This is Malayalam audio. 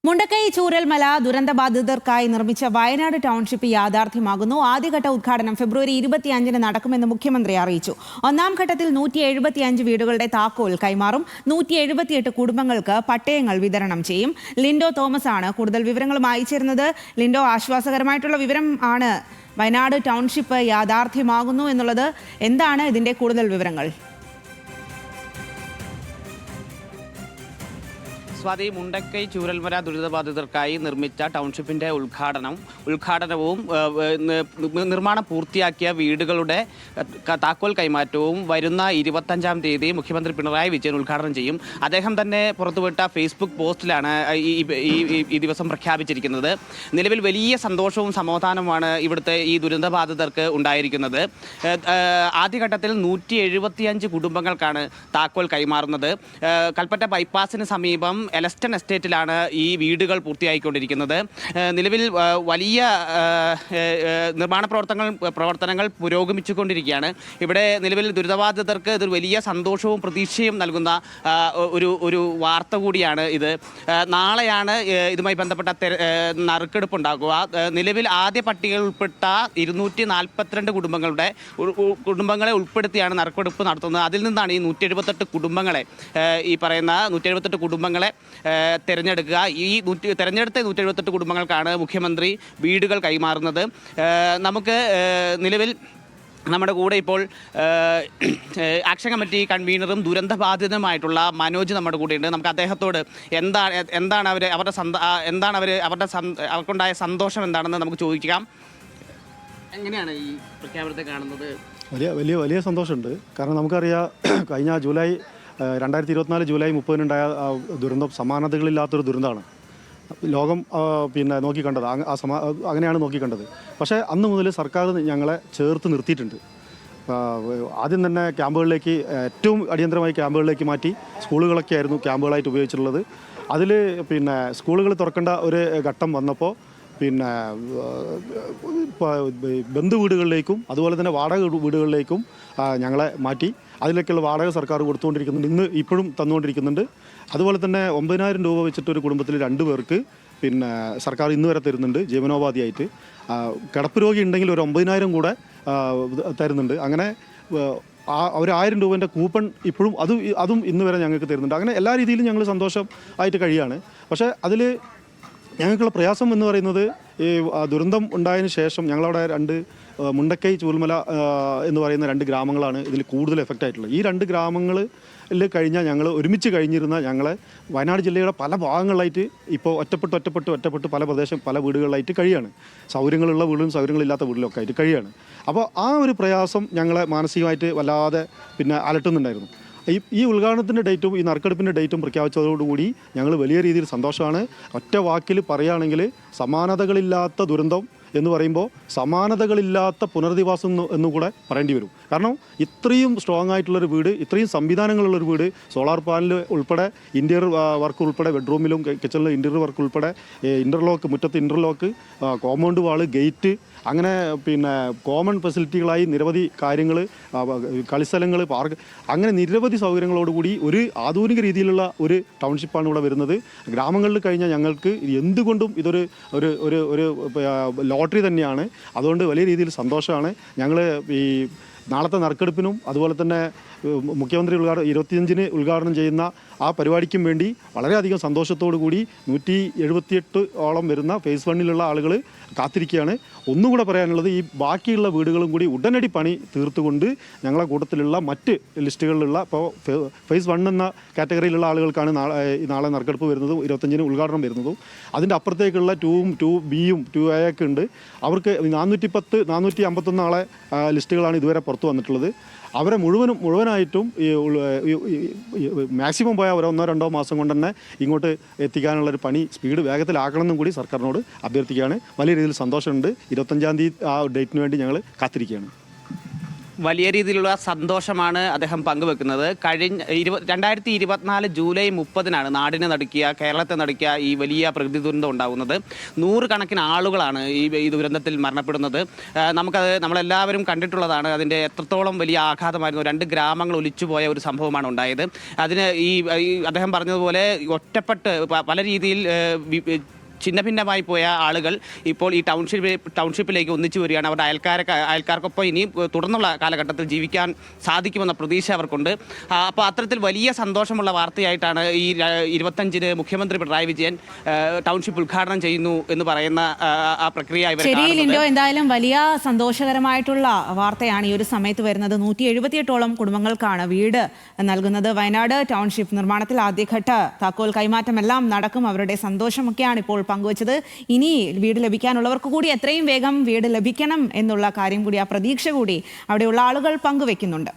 മുണ്ടക്കൈ ചൂരൽമല ദുരന്തബാധിതർക്കായി നിർമ്മിച്ച വയനാട് ടൗൺഷിപ്പ് യാഥാർത്ഥ്യമാകുന്നു. ആദ്യഘട്ട ഉദ്ഘാടനം ഫെബ്രുവരി 25-ന് നടക്കുമെന്ന് മുഖ്യമന്ത്രി അറിയിച്ചു. ഒന്നാം ഘട്ടത്തിൽ 175 വീടുകളുടെ താക്കോൽ കൈമാറും. 178 കുടുംബങ്ങൾക്ക് പട്ടയങ്ങൾ വിതരണം ചെയ്യും. ലിൻഡോ തോമസ് ആണ് കൂടുതൽ വിവരങ്ങളുമായി ചേരുന്നത്. ലിൻഡോ, ആശ്വാസകരമായിട്ടുള്ള വിവരം ആണ് വയനാട് ടൗൺഷിപ്പ് യാഥാർത്ഥ്യമാകുന്നു എന്നുള്ളത്. എന്താണ് ഇതിന്റെ കൂടുതൽ വിവരങ്ങൾ? സ്വാതി, മുണ്ടക്കൈ ചൂരൽമല ദുരിതബാധിതർക്കായി നിർമ്മിച്ച ടൗൺഷിപ്പിന്റെ ഉദ്ഘാടനവും നിർമ്മാണം പൂർത്തിയാക്കിയ വീടുകളുടെ താക്കോൽ കൈമാറ്റവും വരുന്ന 25-ാം തീയതി മുഖ്യമന്ത്രി പിണറായി വിജയൻ ഉദ്ഘാടനം ചെയ്യും. അദ്ദേഹം തന്നെ പുറത്തുവിട്ട ഫേസ്ബുക്ക് പോസ്റ്റിലാണ് ഈ ദിവസം പ്രഖ്യാപിച്ചിരിക്കുന്നത്. നിലവിൽ വലിയ സന്തോഷവും സമാധാനവുമാണ് ഇവിടുത്തെ ഈ ദുരന്തബാധിതർക്ക് ഉണ്ടായിരിക്കുന്നത്. ആദ്യഘട്ടത്തിൽ 175 കുടുംബങ്ങൾക്കാണ് താക്കോൽ കൈമാറുന്നത്. കൽപ്പറ്റ ബൈപ്പാസിന് സമീപം എലസ്റ്റൺ എസ്റ്റേറ്റിലാണ് ഈ വീടുകൾ പൂർത്തിയായിക്കൊണ്ടിരിക്കുന്നത്. നിലവിൽ വലിയ നിർമ്മാണ പ്രവർത്തനങ്ങൾ പുരോഗമിച്ചുകൊണ്ടിരിക്കുകയാണ്. ഇവിടെ നിലവിൽ ദുരിതബാധിതർക്ക് ഇതൊരു വലിയ സന്തോഷവും പ്രതീക്ഷയും നൽകുന്ന ഒരു വാർത്ത കൂടിയാണ് ഇത്. നാളെയാണ് ഇതുമായി ബന്ധപ്പെട്ട നറുക്കെടുപ്പ് ഉണ്ടാകുക. നിലവിൽ ആദ്യ പട്ടികയിൽ ഉൾപ്പെട്ട 242 കുടുംബങ്ങളെ ഉൾപ്പെടുത്തിയാണ് നറുക്കെടുപ്പ് നടത്തുന്നത്. അതിൽ നിന്നാണ് ഈ 178 കുടുംബങ്ങളെ ഈ പറയുന്ന 178 കുടുംബങ്ങളെ തിരഞ്ഞെടുക്കുക. ഈ തിരഞ്ഞെടുത്ത 178 കുടുംബങ്ങൾക്കാണ് മുഖ്യമന്ത്രി വീടുകൾ കൈമാറുന്നത്. നമുക്ക് നിലവിൽ നമ്മുടെ കൂടെ ഇപ്പോൾ ആക്ഷൻ കമ്മിറ്റി കൺവീനറും ദുരന്തബാധിതനുമായിട്ടുള്ള മനോജ് നമ്മുടെ കൂടെയുണ്ട്. നമുക്ക് അദ്ദേഹത്തോട് അവർക്കുണ്ടായ സന്തോഷം എന്താണെന്ന് നമുക്ക് ചോദിക്കാം. എങ്ങനെയാണ് ഈ പ്രഖ്യാപനത്തെ കാണുന്നത്? വലിയ സന്തോഷമുണ്ട്. കാരണം നമുക്കറിയാം, കഴിഞ്ഞ 2024 ജൂലൈ 30-നുണ്ടായ ദുരന്തം സമാനതകളില്ലാത്തൊരു ദുരന്തമാണ് ലോകം നോക്കിക്കണ്ടത്. അങ്ങനെയാണ് നോക്കിക്കണ്ടത്. പക്ഷേ അന്ന് മുതൽ സർക്കാർ ഞങ്ങളെ ചേർത്ത് നിർത്തിയിട്ടുണ്ട്. ആദ്യം തന്നെ ക്യാമ്പുകളിലേക്ക്, ഏറ്റവും അടിയന്തരമായി ക്യാമ്പുകളിലേക്ക് മാറ്റി. സ്കൂളുകളൊക്കെ ആയിരുന്നു ക്യാമ്പുകളായിട്ട് ഉപയോഗിച്ചിട്ടുള്ളത്. അതിൽ സ്കൂളുകൾ തുറക്കേണ്ട ഒരു ഘട്ടം വന്നപ്പോൾ ബന്ധു വീടുകളിലേക്കും അതുപോലെ തന്നെ വാടക വീടുകളിലേക്കും ഞങ്ങളെ മാറ്റി. അതിലേക്കുള്ള വാടക സർക്കാർ കൊടുത്തുകൊണ്ടിരിക്കുന്നുണ്ട്, ഇപ്പോഴും തന്നുകൊണ്ടിരിക്കുന്നുണ്ട്. അതുപോലെ തന്നെ 9,000 രൂപ വെച്ചിട്ട് ഒരു കുടുംബത്തിൽ 2 പേർക്ക് സർക്കാർ ഇന്ന് വരെ തരുന്നുണ്ട് ജീവനോപാധിയായിട്ട്. കിടപ്പ് രോഗി ഉണ്ടെങ്കിൽ ഒരു 9,000 കൂടെ തരുന്നുണ്ട്. അങ്ങനെ ഒരു 1,000 രൂപേൻ്റെ കൂപ്പൺ ഇപ്പോഴും അതും ഇന്ന് വരെ ഞങ്ങൾക്ക് തരുന്നുണ്ട്. അങ്ങനെ എല്ലാ രീതിയിലും ഞങ്ങൾ സന്തോഷമായിട്ട് കഴിയാണ്. പക്ഷേ അതിൽ ഞങ്ങൾക്കുള്ള പ്രയാസം എന്ന് പറയുന്നത്, ഈ ദുരന്തം ഉണ്ടായതിനു ശേഷം ഞങ്ങളവിടെ മുണ്ടക്കൈ ചൂരൽമല എന്ന് പറയുന്ന 2 ഗ്രാമങ്ങളാണ് ഇതിൽ കൂടുതൽ എഫക്റ്റ് ആയിട്ടുള്ളത്. ഈ 2 ഗ്രാമങ്ങളിൽ കഴിഞ്ഞാൽ ഞങ്ങൾ ഒരുമിച്ച് കഴിഞ്ഞിരുന്ന ഞങ്ങളെ വയനാട് ജില്ലയുടെ പല ഭാഗങ്ങളിലായിട്ട് ഇപ്പോൾ ഒറ്റപ്പെട്ട് പല വീടുകളിലായിട്ട് കഴിയാണ്. സൗകര്യങ്ങളുള്ള വീടും സൗകര്യങ്ങളില്ലാത്ത വീട്ടിലൊക്കെ ആയിട്ട് കഴിയാണ്. അപ്പോൾ ആ ഒരു പ്രയാസം ഞങ്ങളെ മാനസികമായിട്ട് വല്ലാതെ അലട്ടുന്നുണ്ടായിരുന്നു. ഈ ഉദ്ഘാടനത്തിൻ്റെ ഡേറ്റും ഈ നറുക്കെടുപ്പിൻ്റെ ഡേറ്റും പ്രഖ്യാപിച്ചതോടുകൂടി ഞങ്ങൾ വലിയ രീതിയിൽ സന്തോഷമാണ്. ഒറ്റ വാക്കിൽ പറയുകയാണെങ്കിൽ, സമാനതകളില്ലാത്ത ദുരന്തം എന്ന് പറയുമ്പോൾ സമാനതകളില്ലാത്ത പുനരധിവാസം എന്നുകൂടെ പറയേണ്ടി വരും. കാരണം ഇത്രയും സ്ട്രോങ് ആയിട്ടുള്ളൊരു വീട്, ഇത്രയും സംവിധാനങ്ങളുള്ളൊരു വീട്, സോളാർ പാനൽ ഉൾപ്പെടെ, ഇൻറ്റീരിയർ വർക്ക് ഉൾപ്പെടെ, ബെഡ്റൂമിലും കിച്ചണിലും ഇൻറ്റീരിയർ വർക്ക് ഉൾപ്പെടെ, ഇൻ്റർലോക്ക്, മുറ്റത്ത് ഇൻ്റർലോക്ക്, കോമ്പൗണ്ട് വാള്, ഗേറ്റ്, അങ്ങനെ കോമൺ ഫെസിലിറ്റികളായി നിരവധി കാര്യങ്ങൾ, കളിസ്ഥലങ്ങൾ, പാർക്ക്, അങ്ങനെ നിരവധി സൗകര്യങ്ങളോടുകൂടി ഒരു ആധുനിക രീതിയിലുള്ള ഒരു ടൗൺഷിപ്പാണ് ഇവിടെ വരുന്നത്. ഗ്രാമങ്ങളിൽ കഴിഞ്ഞാൽ ഞങ്ങൾക്ക് എന്തുകൊണ്ടും ഇതൊരു ലോട്ടറി തന്നെയാണ്. അതുകൊണ്ട് വലിയ രീതിയിൽ സന്തോഷമാണ്. ഞങ്ങൾ ഈ നാളത്തെ നറുക്കെടുപ്പിനും അതുപോലെ തന്നെ മുഖ്യമന്ത്രി 25-ന് ഉദ്ഘാടനം ചെയ്യുന്ന ആ പരിപാടിക്കും വേണ്ടി വളരെയധികം സന്തോഷത്തോടു കൂടി 178 വരുന്ന ഫേസ് 1-ലുള്ള ആളുകൾ കാത്തിരിക്കുകയാണ്. ഒന്നുകൂടെ പറയാനുള്ളത്, ഈ ബാക്കിയുള്ള വീടുകളും കൂടി ഉടനടി പണി തീർത്തുകൊണ്ട് ഞങ്ങളെ കൂട്ടത്തിലുള്ള മറ്റ് ലിസ്റ്റുകളിലുള്ള, ഇപ്പോൾ ഫേസ് 1 എന്ന കാറ്റഗറിയിലുള്ള ആളുകൾക്കാണ് നാളെ നറുക്കെടുപ്പ് വരുന്നതും 25-ന് ഉദ്ഘാടനം വരുന്നതും. അതിൻ്റെ അപ്പുറത്തേക്കുള്ള 2-ഉം 2Bയും 2A ഒക്കെ ഉണ്ട്. അവർക്ക് 451 ആളെ ലിസ്റ്റുകളാണ് ഇതുവരെ പുറത്തു വന്നിട്ടുള്ളത്. അവരെ മുഴുവനായിട്ടും മാക്സിമം പോയാൽ 1-2 മാസം കൊണ്ട് തന്നെ ഇങ്ങോട്ട് എത്തിക്കാനുള്ളൊരു പണി സ്പീഡ് വേഗത്തിലാക്കണമെന്നും കൂടി സർക്കാരിനോട് അഭ്യർത്ഥിക്കുകയാണ്. വലിയ രീതിയിൽ സന്തോഷമുണ്ട്. 25-ാം തീയതി ആ ഡേറ്റിന് വേണ്ടി ഞങ്ങൾ കാത്തിരിക്കുകയാണ്. വലിയ രീതിയിലുള്ള സന്തോഷമാണ് അദ്ദേഹം പങ്കുവെക്കുന്നത്. കഴിഞ്ഞ 2024 ജൂലൈ 30-നാണ് നാടിനെ നടുക്കിയ, കേരളത്തെ നടുക്കിയ ഈ വലിയ പ്രകൃതി ദുരന്തം ഉണ്ടാകുന്നത്. 100 കണക്കിന് ആളുകളാണ് ഈ ദുരന്തത്തിൽ മരണപ്പെടുന്നത്. നമ്മളെല്ലാവരും കണ്ടിട്ടുള്ളതാണ് അതിൻ്റെ എത്രത്തോളം വലിയ ആഘാതമായിരുന്നു. 2 ഗ്രാമങ്ങൾ ഒലിച്ചുപോയ ഒരു സംഭവമാണ് ഉണ്ടായത്. അതിന് ഈ അദ്ദേഹം പറഞ്ഞതുപോലെ ഒറ്റപ്പെട്ട് പല രീതിയിൽ ഛിന്നഭിന്നമായി പോയ ആളുകൾ ഇപ്പോൾ ഈ ടൗൺഷിപ്പിലേക്ക് ഒന്നിച്ചു വരികയാണ്. അവരുടെ അയൽക്കാർക്കൊപ്പം ഇനിയും തുടർന്നുള്ള കാലഘട്ടത്തിൽ ജീവിക്കാൻ സാധിക്കുമെന്ന പ്രതീക്ഷ അവർക്കുണ്ട്. അപ്പോൾ അത്തരത്തിൽ വലിയ സന്തോഷമുള്ള വാർത്തയായിട്ടാണ് ഈ 25-ന് മുഖ്യമന്ത്രി പിണറായി വിജയൻ ടൗൺഷിപ്പ് ഉദ്ഘാടനം ചെയ്യുന്നു എന്ന് പറയുന്ന ആ പ്രക്രിയ ശരിയില്ലോ. എന്തായാലും വലിയ സന്തോഷകരമായിട്ടുള്ള വാർത്തയാണ് ഈ ഒരു സമയത്ത് വരുന്നത്. 178ഓളം കുടുംബങ്ങൾക്കാണ് വീട് നൽകുന്നത്. വയനാട് ടൗൺഷിപ്പ് നിർമ്മാണത്തിൽ ആദ്യഘട്ട താക്കോൽ കൈമാറ്റമെല്ലാം നടക്കും. അവരുടെ സന്തോഷമൊക്കെയാണ് ഇപ്പോൾ പങ്കുവച്ചത്. ഇനി വീട് ലഭിക്കാനുള്ളവർക്ക് കൂടി എത്രയും വേഗം വീട് ലഭിക്കണം എന്നുള്ള കാര്യം കൂടി, ആ പ്രതീക്ഷ കൂടി അവിടെയുള്ള ആളുകൾ പങ്കുവെക്കുന്നുണ്ട്.